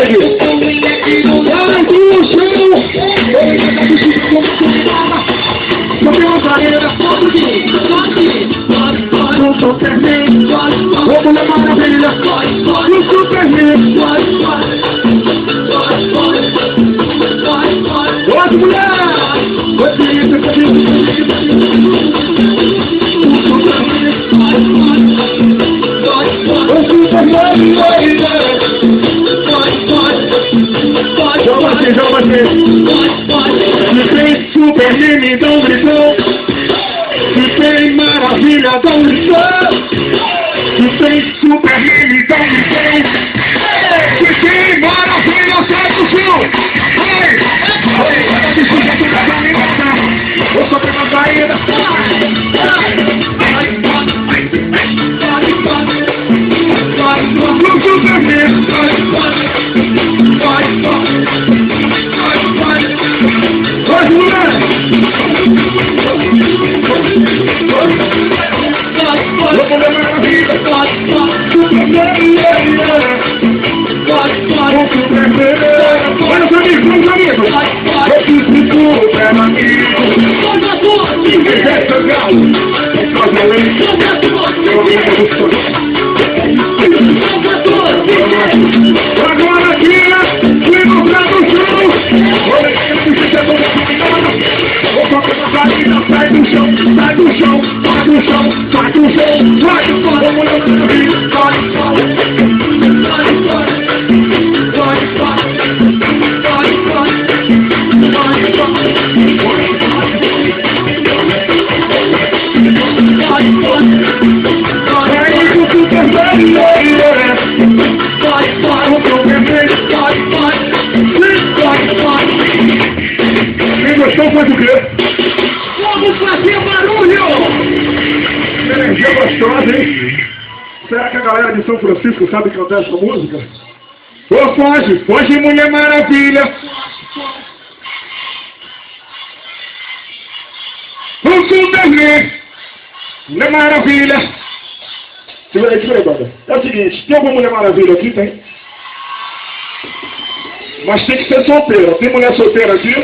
Vai pro chão! Não tem uma barreira, no Superman, ô Mulher Maravilha, no Superman, ô mulher! Joga se tem Superman, então gritou. Se tem Maravilha, então gritou. Se tem Superman, então gritou. Se tem Maravilha, sai do chão. Se suja tudo a dominação. Eu sou prima caída. No Superman. Vai, mulher! Olha os amigos, vamos amigos! Eu fiz tudo, é amigo! Ninguém quer ser galo! Mas eu agora aqui, vem no chão! Sai do chão, sai do chão, sai do chão, sai do chão, sai do chão, quem gostou faz o quê? Vamos fazer barulho! Energia gostosa, hein? Será que a galera de São Francisco sabe cantar essa música? Ô, foge, Mulher Maravilha! O Superman! Mulher Maravilha! Segura aí, guarda. É o seguinte, tem alguma Mulher Maravilha aqui? Tem? Mas tem que ser solteira. Tem mulher solteira aqui?